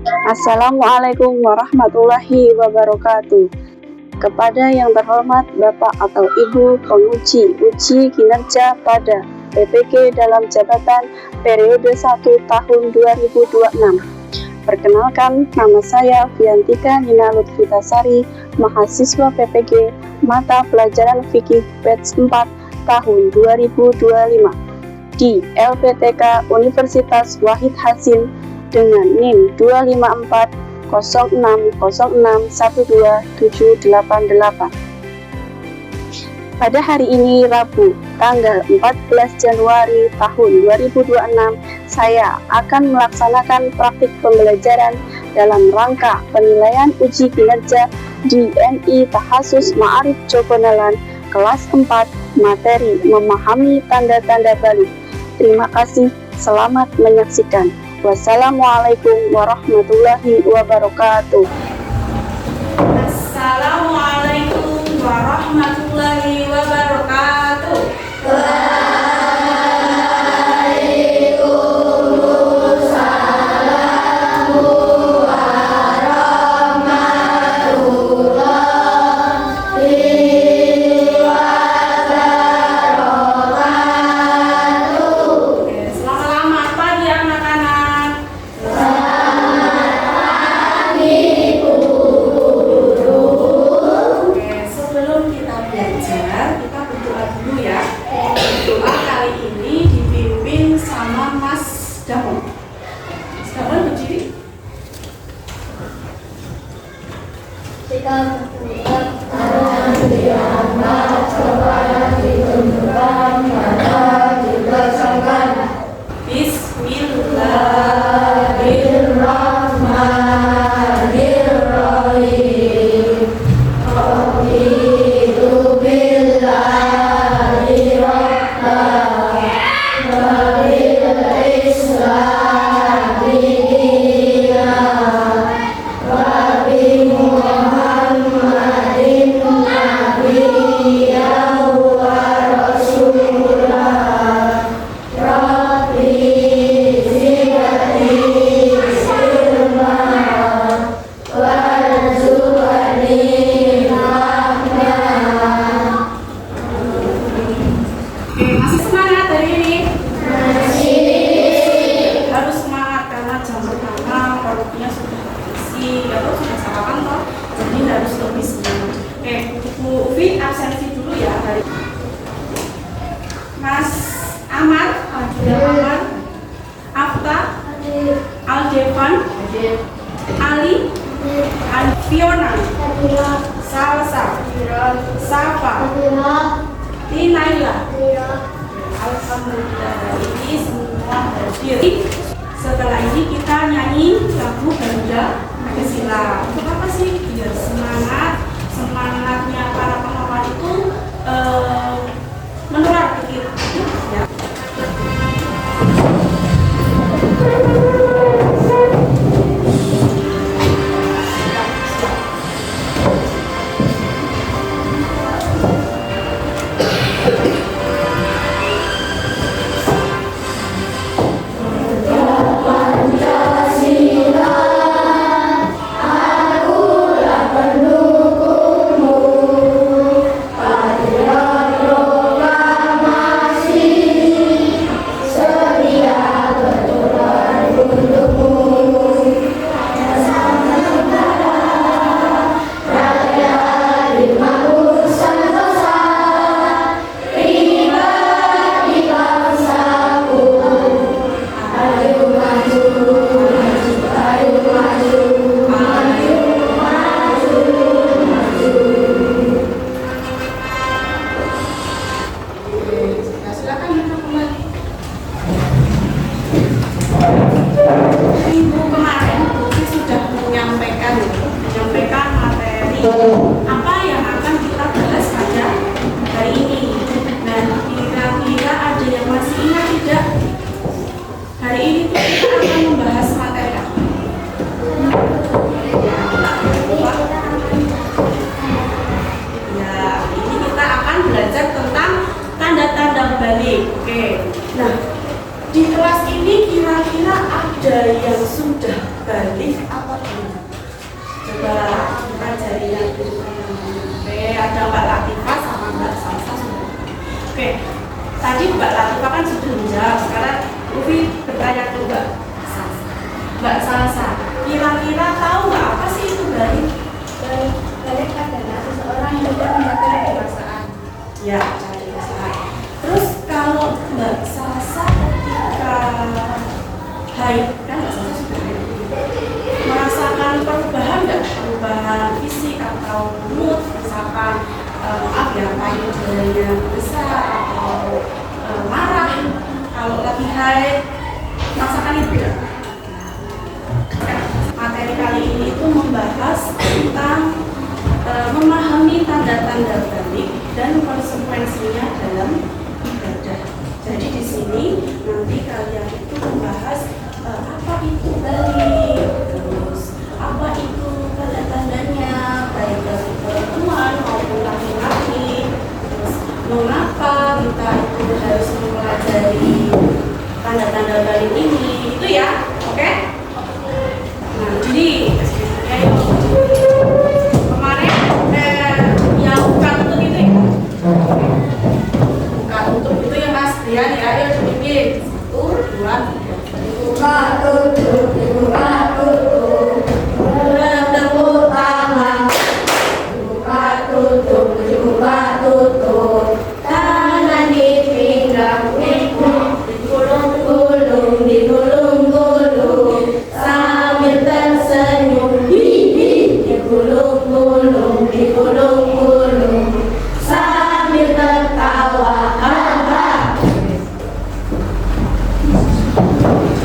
Assalamualaikum warahmatullahi wabarakatuh. Kepada yang terhormat Bapak atau Ibu penguji uji kinerja pada PPG dalam jabatan periode 1 tahun 2026. Perkenalkan, nama saya Fiantika Nina Lutfitasari, mahasiswa PPG mata pelajaran fikih batch 4 tahun 2025 di LPTK Universitas Wahid Hasim dengan NIM 25406061278. Pada hari ini Rabu, tanggal 14 Januari tahun 2026, saya akan melaksanakan praktik pembelajaran dalam rangka penilaian uji kinerja di NI Tahasus Ma'arif Jogonalan kelas 4 materi memahami tanda-tanda balik. Terima kasih, selamat menyaksikan. Wassalamualaikum warahmatullahi wabarakatuh. Assalamualaikum warahmatullahi wabarakatuh. Mas Ahmad, Afta, Aldevan, Ali, Fiona, Salsa, Safa, Tinaila. Alhamdulillah, ini semua hadir. Setelah ini kita nyanyi lagu Garuda Pancasila. Untuk apa sih? Biar semangatnya para pengawal itu menular ke kita. Ya. Apa yang akan kita bahas pada hari ini. Dan kira-kira ada yang masih ingat tidak? Hari ini kita akan membahas materi apa? Ya, ini kita akan belajar tentang tanda-tanda balik. Oke. Nah, di kelas ini kira-kira ada yang sudah balik Coba pelajari yang oke, ada Mbak Latifah sama Mbak Salsa. Oke, tadi Mbak Latifah kan sudah menjawab. Sekarang Ufi bertanya ke Mbak Salsa. Mbak Salsa, kira-kira tahu nggak apa sih itu balik? Balik adalah seseorang yang tidak mencari kekuasaan. Ya, cari kekuasaan. Terus kalau Mbak Salsa ketika haid, kan Mbak Salsa sudah haid, merasakan perubahan nggak? Perubahan fisik atau mood, misalkan maaf ya, payudaranya besar atau marah kalau lagi haid, merasakan itu nggak? Materi kali ini itu membahas tentang memahami tanda-tanda balik dan konsekuensinya dalam ibadah. Jadi di sini nanti kalian itu membahas apa itu balik, terus apa itu tanda-tandanya baik dari perempuan maupun laki-laki, terus mengapa kita itu harus mempelajari tanda-tanda balik ini, itu ya, oke? Nah, jadi kemarin yang buka tutup itu ya, buka tutup itu ya Mas Brian ya, ayo dibikin 1, 2, 3. Buka tutup, buka tutup, bertepuk tangan. Buka tutup, buka tutup, tangan di pinggang, digulung-gulung, digulung-gulung, sambil tersenyum, digulung-gulung, digulung-gulung, sambil tertawa,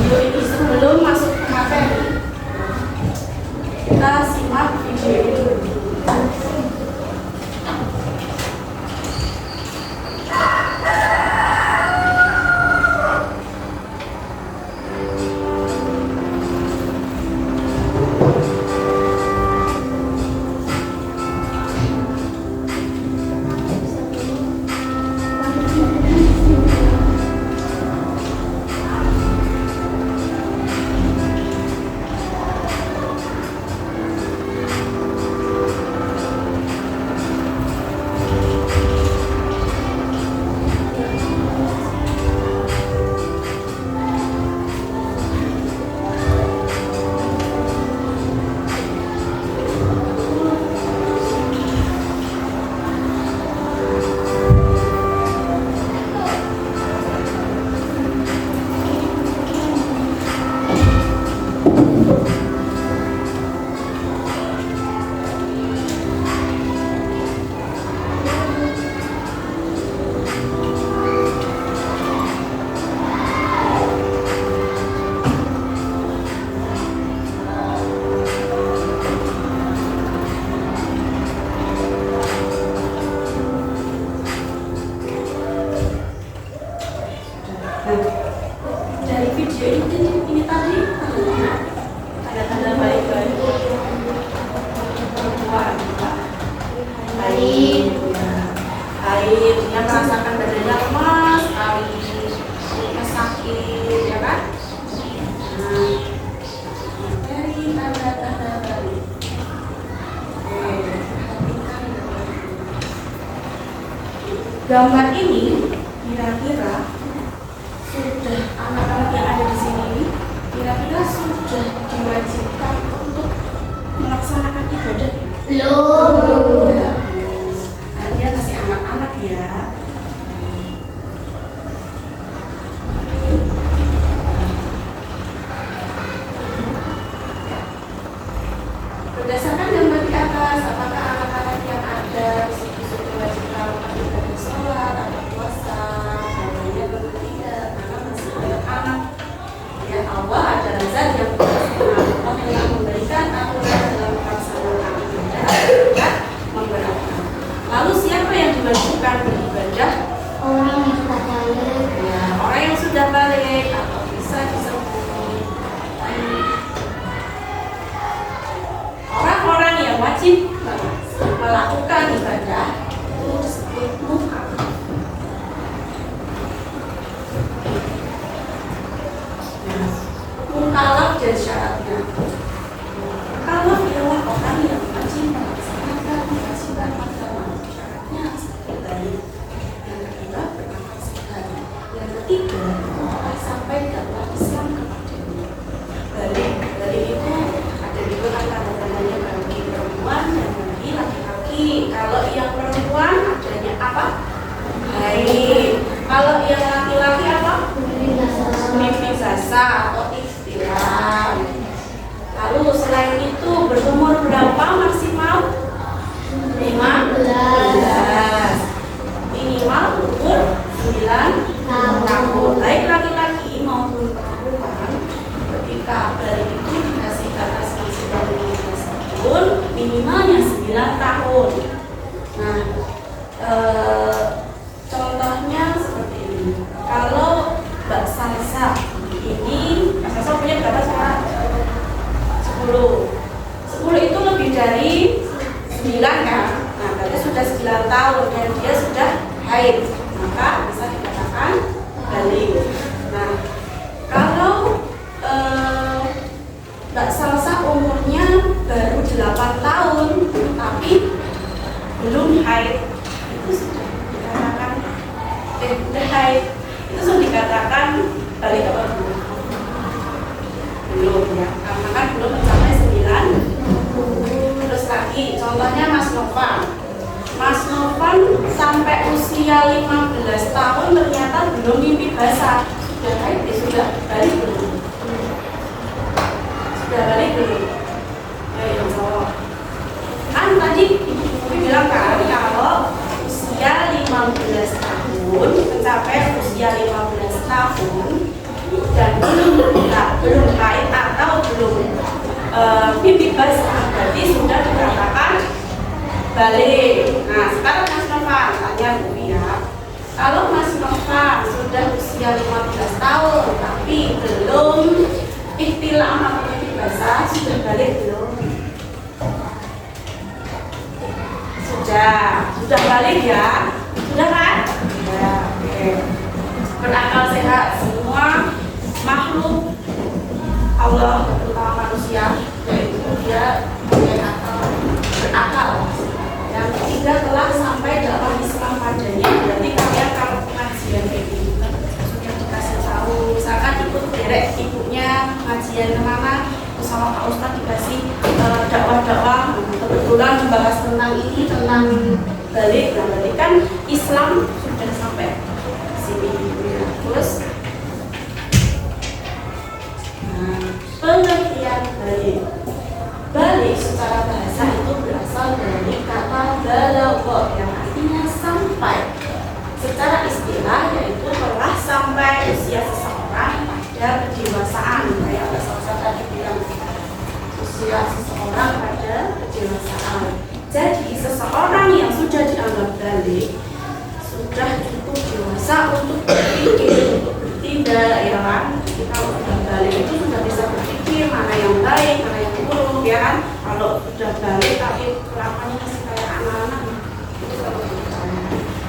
Video ini sebelum masuk ke materi, kita simak video ini dulu. Dari video ini tadi tanda-tanda baik-baik perempuan, haid, dia merasakan badannya lemas, sakit, ya kan? Nah, dari tanda-tanda balik. Gambar ini kira-kira sudah anak-anak yang ada di sini ini kira-kira sudah diwajibkan untuk melaksanakan ibadah? belum. Nah, dia masih anak-anak ya. Berdasarkan gambar di atas, apakah anak-anak yang ada di sini sudah diwajibkan untuk ibadah sholat atau puasa? Jawabannya tentu tidak, karena masih anak-anak. Ya, Allah adalah zat yang berkuasa. Allah telah memberikan aturan dalam pelaksanaan ibadah dan memberatkan. Lalu siapa yang diwajibkan beribadah? Orang yang sudah balik. Ya, orang yang sudah balik atau bisa disebut orang-orang yang wajib melakukan ibadah itu disebut mukallaf. Mukallaf dan syaratnya. ketiga sampai dakwah Islam kepadanya. Balik itu ada juga kan tanda-tandanya bagi perempuan dan bagi laki-laki. Kalau yang perempuan adanya apa? Haid. Kalau yang laki-laki apa? Mimpi basah atau istilah. Lalu selain itu berumur berapa maksimal? 15. Minimal umur 9 tahun. Baik laki-laki maupun perempuan ketika balik itu dikasih batas maksimal 15 tahun, minimalnya 9 tahun. Nah, contohnya seperti ini. Kalau Mbak Salsa ini, Mbak Salsa punya berapa sekarang? 10 itu lebih dari 9 kan? Nah, berarti sudah 9 tahun dan dia sudah haid, maka bisa dikatakan balik. Nah, kalau Mbak Salsa umurnya baru 8 tahun tapi belum haid, itu sudah dikatakan haid, itu sudah dikatakan balik apa belum? Belum ya, karena kan belum mencapai 9. Terus lagi, contohnya Mas Novan. Mas Novan sampai usia 15 tahun ternyata belum mimpi basah. Sudah haid, sudah balik belum? Sudah balik belum? Ya, yang jawab. Kan tadi Ibu bilang kan kalau usia 15 tahun mencapai usia 15 tahun dan belum haid atau belum mimpi basah, berarti sudah dikatakan balik. Nah, sekarang Mas Novan tanya Bu ya, kalau Mas Novan sudah usia 15 tahun tapi belum ihtilam atau mimpi basah, sudah balik belum? Sudah balik ya? Sudah kan? Ya, oke. Berakal sehat semua makhluk Allah, terutama manusia, yaitu dia punya akal, berakal. Yang ketiga telah sampai dakwah Islam padanya. Berarti kalian kalau pengajian kayak gini sudah dikasih tahu, misalkan ikut derek ibunya pengajian kemana, terus sama Pak Ustadz dikasih dakwah-dakwah, kebetulan membahas tentang ini, tentang balik. Nah, berarti kan Islam sudah sampai sini. Terus pengertian balik secara bahasa itu berasal dari kata balagha yang artinya sampai. Secara istilah yaitu telah sampai usia seseorang pada kedewasaan, kayak bahasa tadi bilang usia seseorang pada kedewasaan. Jadi seseorang yang sudah dianggap balik sudah cukup dewasa untuk berpikir, untuk bertindak, ya kan? Kalau sudah balik itu sudah bisa berpikir mana yang baik, mana yang buruk, ya kan? Kalau sudah balik tapi kelakuannya masih kayak anak-anak, itu kalau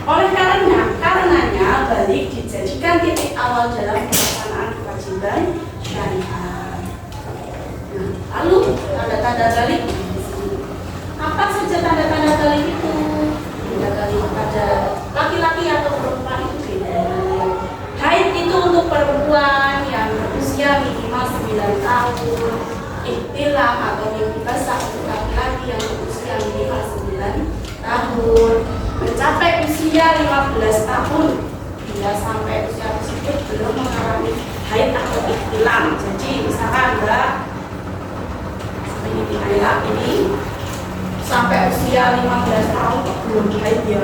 oleh karenanya balik dijadikan titik awal dalam pelaksanaan kewajiban syariat. Nah, lalu tanda-tanda balik apa saja tanda-tanda balik itu? Tanda balik pada laki-laki atau perempuan itu beda. Haid itu untuk perempuan yang berusia minimal 9 tahun. Ihtilam atau mimpi basah untuk laki-laki yang berusia minimal 9 tahun. Mencapai usia 15 tahun hingga sampai usia tersebut belum mengalami haid atau ihtilam. Jadi misalkan Mbak ini anak ini sampai usia 15 tahun belum haid, ya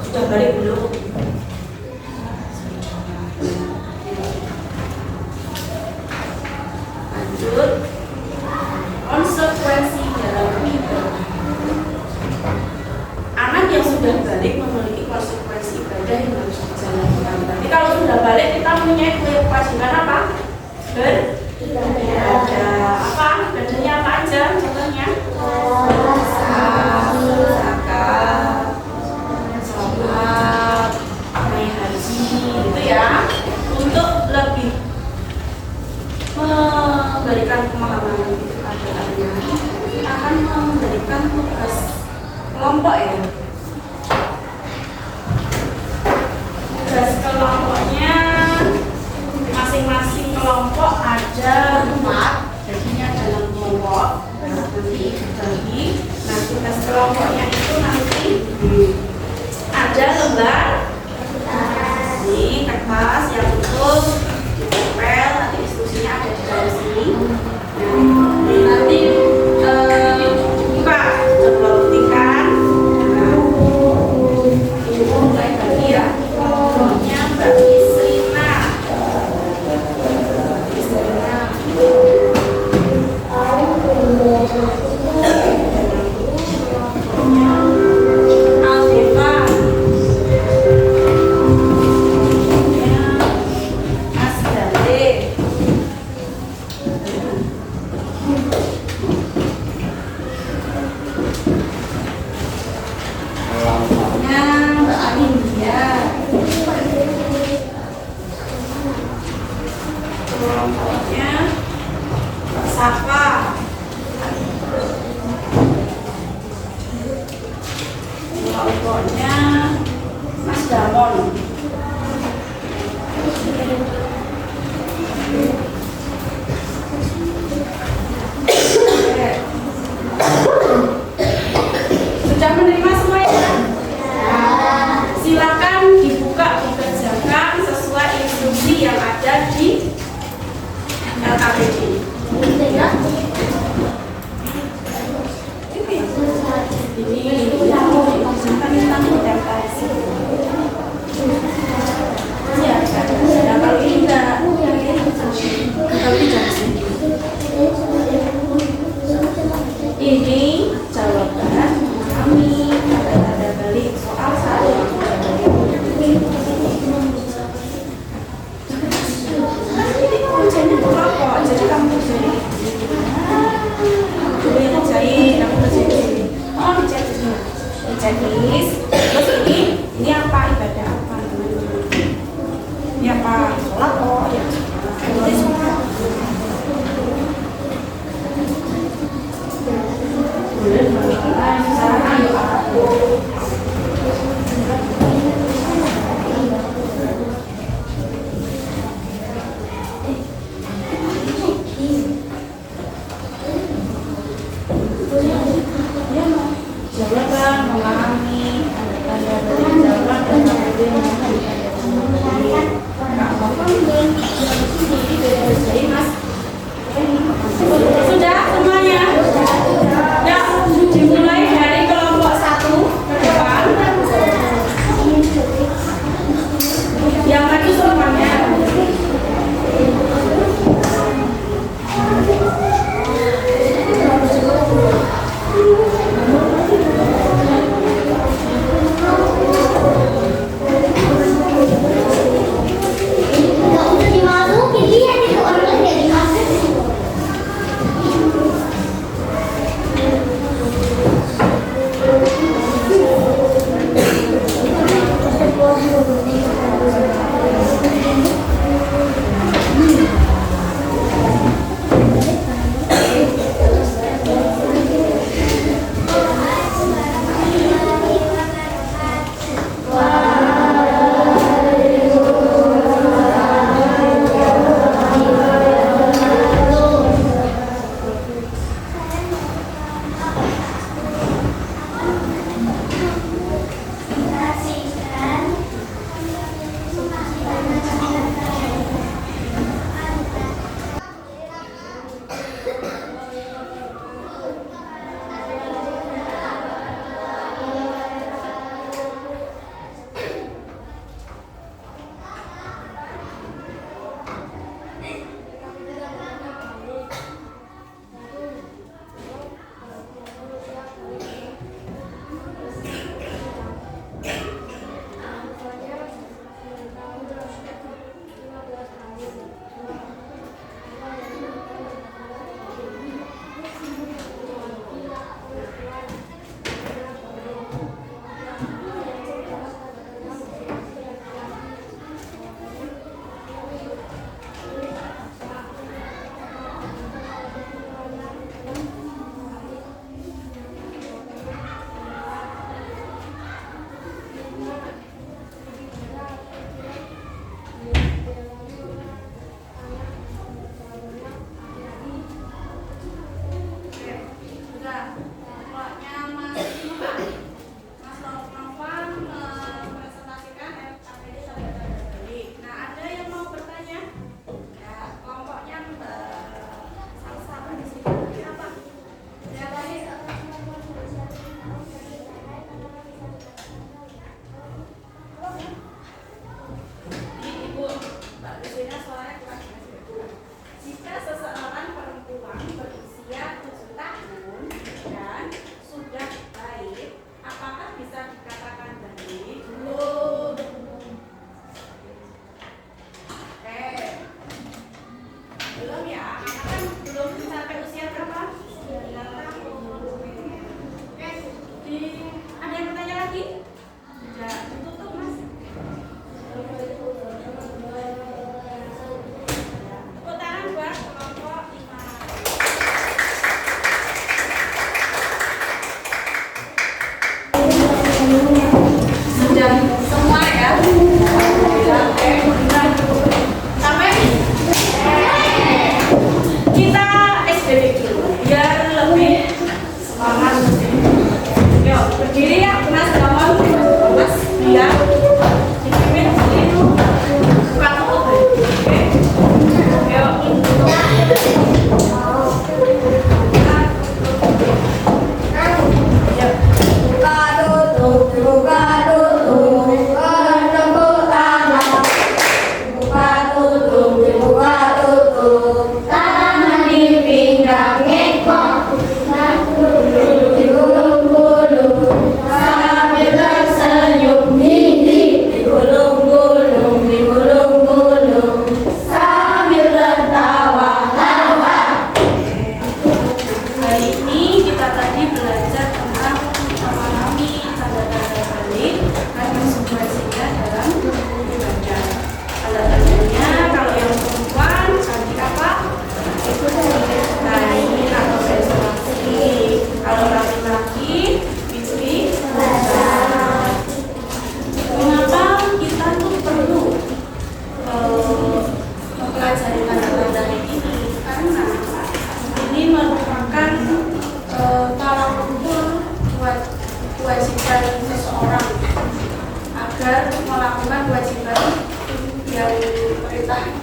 sudah balik belum? Lanjut, konsekuensi dalam ibadah. Anak yang sudah balik memiliki konsekuensi ibadah yang harus dijalankan. Berarti kalau sudah balik kita punya kewajiban apa? Beribadah. Apa? Ibadahnya apa aja? Contohnya? Zakat, sholat, naik haji, gitu ya. Untuk lebih memberikan pemahaman keadaannya, kita akan memberikan tugas kelompok ya. Tugas kelompoknya ada 4, jadinya dalam kelompok. Nah, nanti dibagi. Nah, tugas kelompoknya itu nanti ada lembar ini kertas yang untuk ditempel, nanti instruksinya ada di dalam sini. Nah, nanti buka, coba buktikan. Nah, ini mulai bagi ya. Pokoknya Mbak Isrina. Safa, kelompoknya Mas Damon. Sudah menerima semuanya? Silakan dibuka, dikerjakan sesuai instruksi yang ada di LKPD. Ini jawaban kami tanda balik soal 1. Kerjanya kelompok, jadi kamu kerjain. Yang kerjain, kamu kerjain. Oh, dicekis. Terus ini apa, ibadah apa? Ini apa? Sholat kok ya. Ini sholat. Jawaban memahami tanda balik jawaban dan kemudian nggak apa-apa Mas. Sudah semuanya? Ya, dimulai dari kelompok 1 ke depan. Yang maju semuanya. Nggak usah dimasukin, lihat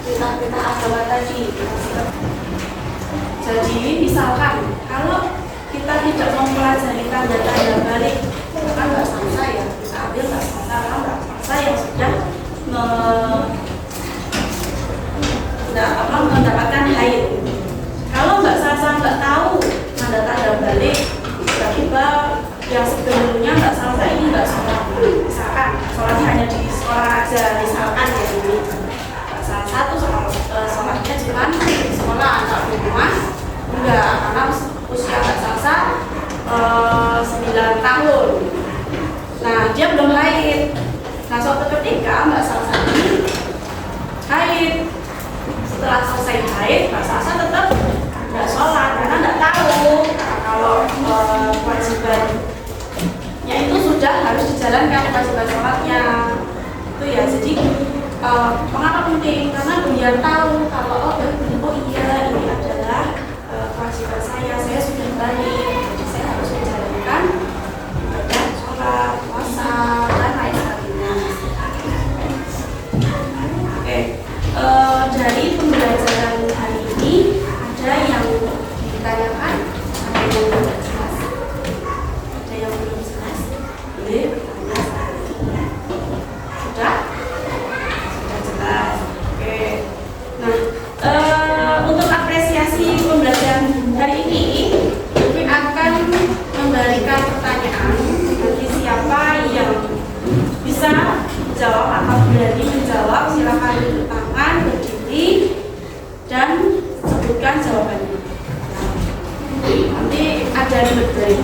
berita-berita agama tadi. Jadi misalkan kalau kita tidak mempelajari tanda-tanda balik, kan nggak sangsa ya, kita ambil nggak sangsa, kan nggak sangsa yang sudah mendapatkan haid. Kalau Mbak Sasa nggak tahu tanda-tanda balik, tiba-tiba yang sebelumnya Mbak Sasa ini nggak sholat, misalkan sholatnya hanya di sekolah aja, misalkan ya ini Mbak Sasa tuh sholatnya cuma di sekolah, nggak di rumah, enggak, karena usia Mbak Sasa 9 tahun. Nah, dia belum haid. Nah, suatu ketika Mbak Sasa ini haid. Setelah selesai haid, Mbak Sasa tetap nggak sholat karena nggak tahu kalau kewajibannya itu sudah harus dijalankan, kewajiban sholatnya itu ya. Jadi mengapa penting? Karena biar tahu kalau oh iya ini adalah kewajiban saya sudah balik, jadi saya harus menjalankan ibadah sholat, puasa dan lain sebagainya. Oke. Dari pembelajaran hari ini ada yang ditanyakan, ada yang belum jelas, boleh bertanya saat ini. Sudah jelas. Oke. Nah, untuk apresiasi pembelajaran hari ini akan memberikan pertanyaan. Nanti siapa yang bisa jawab atau berani menjawab, silakan duduk tangan, berdiri, dan sebutkan jawabannya. Nanti ada dari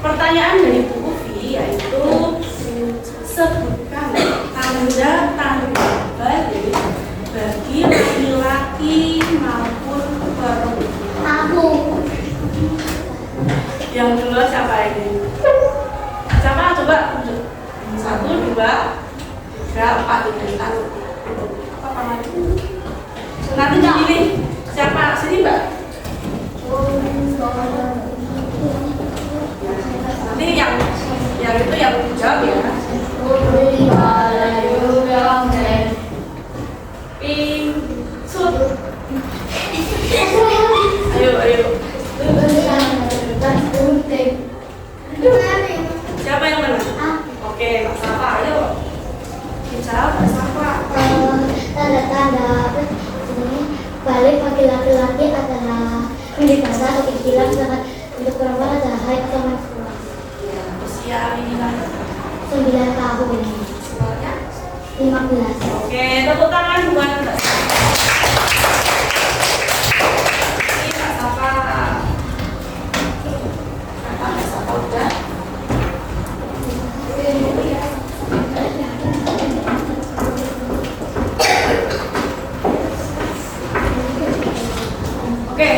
pertanyaan dari buku V, yaitu sebutkan tanda-tanda balik bagi laki-laki maupun perempuan. Aku. Yang dulu siapa ini? Siapa? Coba tunjuk. 1, 2, 3, 4 ini apa namanya? Nanti dipilih siapa? Sini Mbak. Nanti yang itu yang jawab ya. Pingsut. Ayo. Siapa yang menang? Oke, Mas Safa, ayo. Dijawab Mas Safa. Tanda-tanda balik bagi laki-laki adalah mendekasa atau ikhtilaf, sedangkan untuk perempuan adalah haid atau menstruasi. Ya, usia minimal 9 tahun. semuanya 15. Oke, tepuk tangan buat Mbak Safa. Ini Mbak Safa. Mbak Safa udah. Oke,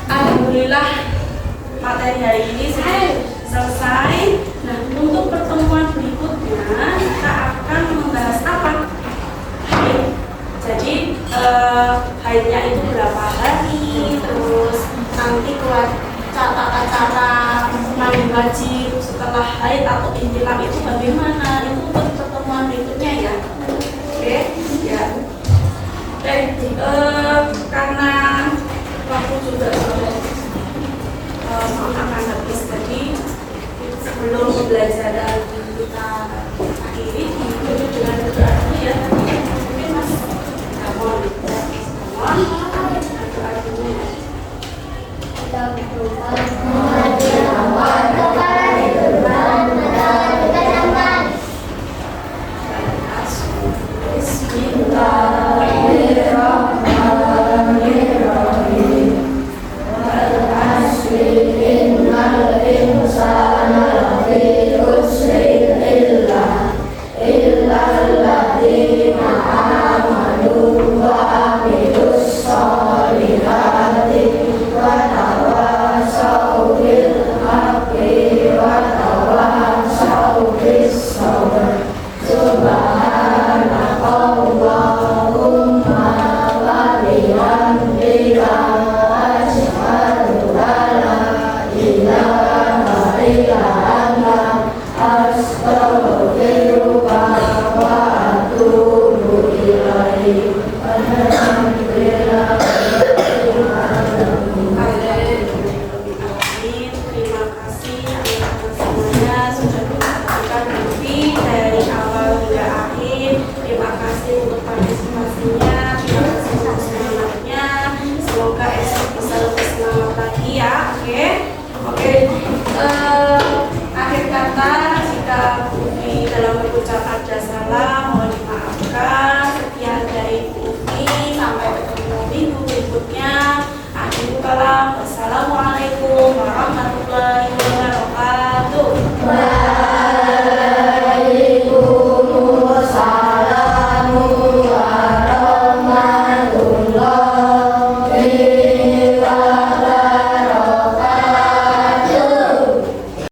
alhamdulillah materi hari ini sudah selesai. Nah, untuk pertemuan berikutnya kita akan membahas apa? Haid. Jadi haidnya itu berapa hari, terus nanti cara mandi wajib setelah haid atau intilam itu bagaimana? Itu untuk pertemuan berikutnya ya. Oke, ya. Karena waktu juga sudah akan habis tadi, sebelum pembelajaran kita akhiri ditutup dengan doa dulu ya. Mungkin Mas mohon doa dulu. Kita berdoa kepada Allah. Terima kasih anak-anak semuanya sudah melakukan mimpi dari awal hingga akhir. Terima kasih untuk partisipasinya, terima kasih untuk semangatnya. Semoga esok bisa lebih semangat lagi ya. Oke. Akhir kata, jika Bumi dalam berucap ada salah mohon dimaafkan. Sekian dari Bumi, sampai ketemu minggu berikutnya. Akhirul kalam, wassalamualaikum warahmatullahi wabarakatuh.